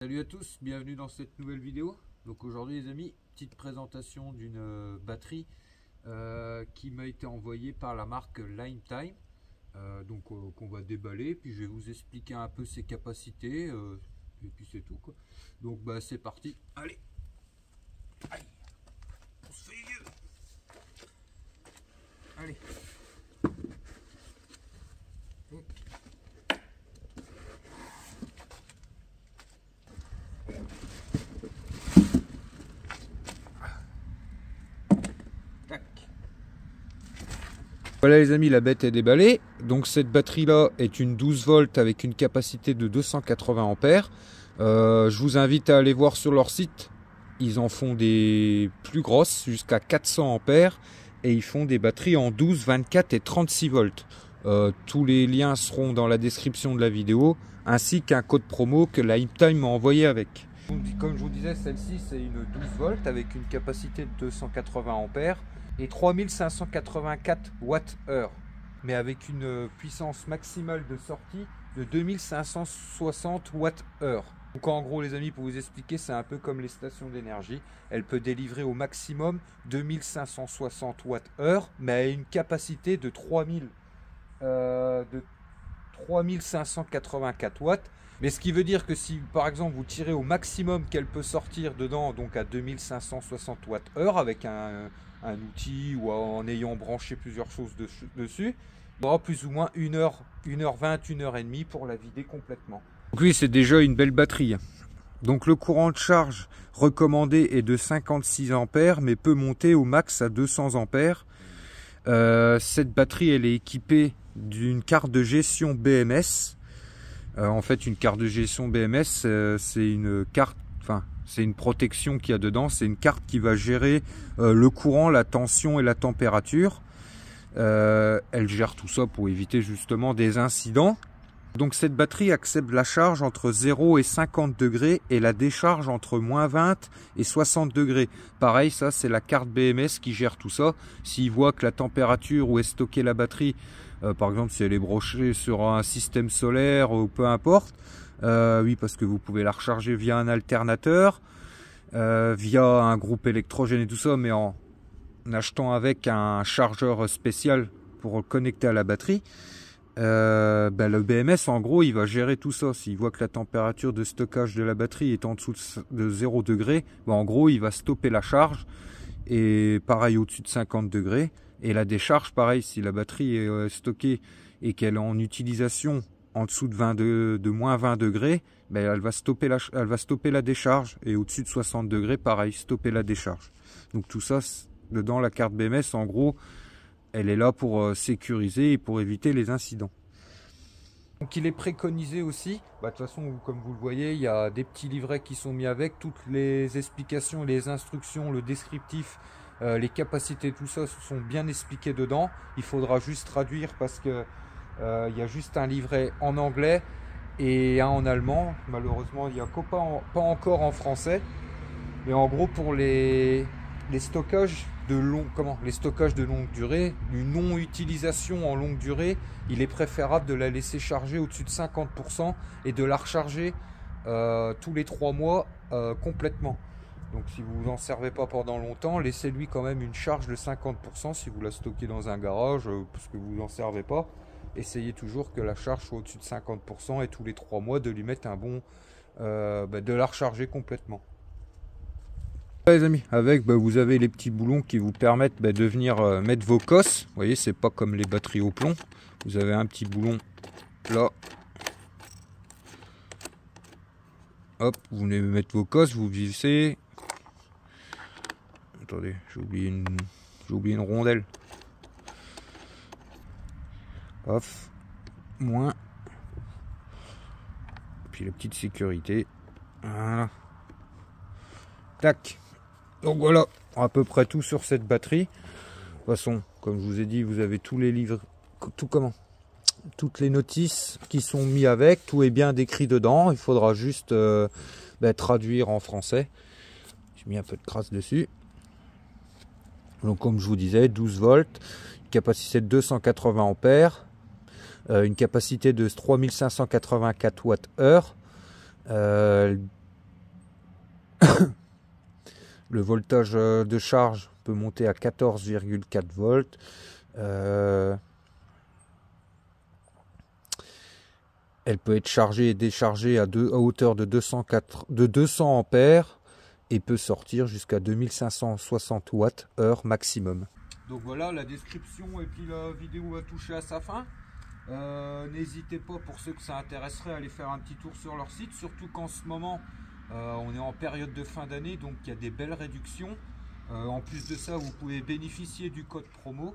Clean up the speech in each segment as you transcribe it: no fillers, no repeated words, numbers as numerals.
Salut à tous, bienvenue dans cette nouvelle vidéo. Donc aujourd'hui les amis, petite présentation d'une batterie qui m'a été envoyée par la marque Lifetime, qu'on va déballer, puis je vais vous expliquer un peu ses capacités, et puis c'est tout quoi. Donc bah c'est parti, allez, aïe, on se fait vieux, allez. Voilà les amis, la bête est déballée. Donc cette batterie là est une 12 volts avec une capacité de 280 ampères. Je vous invite à aller voir sur leur site. Ils en font des plus grosses jusqu'à 400 ampères et ils font des batteries en 12, 24 et 36 volts. Tous les liens seront dans la description de la vidéo ainsi qu'un code promo que Lifetime m'a envoyé avec. Donc, comme je vous disais, celle-ci c'est une 12 volts avec une capacité de 280 ampères et 3584 Wh, mais avec une puissance maximale de sortie de 2560 Wh. Donc en gros les amis, pour vous expliquer, c'est un peu comme les stations d'énergie. Elle peut délivrer au maximum 2560 Wh, mais à une capacité de 3584 watts. Mais ce qui veut dire que si par exemple vous tirez au maximum qu'elle peut sortir dedans, donc à 2560 Wh avec un outil ou en ayant branché plusieurs choses dessus, il y aura plus ou moins 1h20, 1h30 pour la vider complètement. Donc oui, c'est déjà une belle batterie. Donc le courant de charge recommandé est de 56 ampères mais peut monter au max à 200 ampères. Cette batterie elle est équipée d'une carte de gestion BMS. En fait, une carte de gestion BMS, c'est une carte, c'est une protection qu'il y a dedans. C'est une carte qui va gérer le courant, la tension et la température. Elle gère tout ça pour éviter justement des incidents. Donc cette batterie accepte la charge entre 0 et 50 degrés et la décharge entre moins 20 et 60 degrés. Pareil, ça c'est la carte BMS qui gère tout ça. S'il voit que la température où est stockée la batterie, par exemple si elle est branchée sur un système solaire ou peu importe, oui, parce que vous pouvez la recharger via un alternateur, via un groupe électrogène et tout ça, mais en achetant avec un chargeur spécial pour le connecter à la batterie. Le BMS en gros il va gérer tout ça. S'il voit que la température de stockage de la batterie est en dessous de 0 degré, en gros il va stopper la charge, et pareil au-dessus de 50 degrés. Et la décharge pareil, si la batterie est stockée et qu'elle est en utilisation en dessous de moins 20 degrés, elle va stopper la décharge, et au-dessus de 60 degrés pareil, stopper la décharge. Donc tout ça dedans, la carte BMS en gros elle est là pour sécuriser et pour éviter les incidents. Donc il est préconisé aussi, de toute façon comme vous le voyez, il y a des petits livrets qui sont mis avec, toutes les explications, les instructions, le descriptif, les capacités, tout ça sont bien expliqués dedans. Il faudra juste traduire parce que il y a juste un livret en anglais et un en allemand. Malheureusement il n'y a pas encore en français. Mais en gros pour les stockages de longue durée, une non-utilisation en longue durée, il est préférable de la laisser charger au-dessus de 50% et de la recharger tous les 3 mois complètement. Donc si vous n'en servez pas pendant longtemps, laissez-lui quand même une charge de 50% si vous la stockez dans un garage parce que vous n'en servez pas. Essayez toujours que la charge soit au-dessus de 50% et tous les 3 mois de lui mettre un bon de la recharger complètement. Les amis, avec vous avez les petits boulons qui vous permettent de venir mettre vos cosses. Vous voyez, c'est pas comme les batteries au plomb. Vous avez un petit boulon là. Hop, vous venez mettre vos cosses, vous vissez. Attendez, j'ai oublié une rondelle. Off, moins. Puis la petite sécurité. Voilà. Tac. Donc voilà, à peu près tout sur cette batterie. De toute façon, comme je vous ai dit, vous avez tous les livres, toutes les notices qui sont mis avec, tout est bien décrit dedans. Il faudra juste traduire en français. J'ai mis un peu de crasse dessus. Donc comme je vous disais, 12 volts, capacité de 280 ampères, une capacité de 3584 Wh. Le voltage de charge peut monter à 14,4 volts. Elle peut être chargée et déchargée à hauteur de 200 ampères et peut sortir jusqu'à 2560 Wh maximum. Donc voilà, la description et puis la vidéo va toucher à sa fin. N'hésitez pas, pour ceux que ça intéresserait, à aller faire un petit tour sur leur site, surtout qu'en ce moment on est en période de fin d'année, donc il y a des belles réductions. En plus de ça, vous pouvez bénéficier du code promo.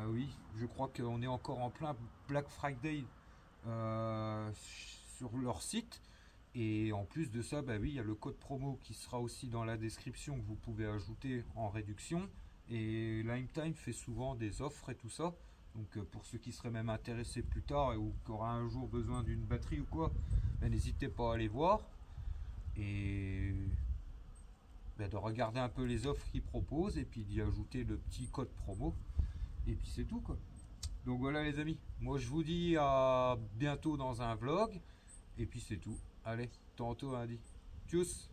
Oui, je crois qu'on est encore en plein Black Friday sur leur site. Et en plus de ça, bah oui, il y a le code promo qui sera aussi dans la description, que vous pouvez ajouter en réduction. Et Lime fait souvent des offres et tout ça. Donc pour ceux qui seraient même intéressés plus tard ou qui auraient un jour besoin d'une batterie ou quoi, n'hésitez pas à aller voir. Et de regarder un peu les offres qu'ils proposent et puis d'y ajouter le petit code promo. Et puis c'est tout quoi. Donc voilà les amis, moi je vous dis à bientôt dans un vlog. Et puis c'est tout. Allez, tantôt lundi. Tchuss.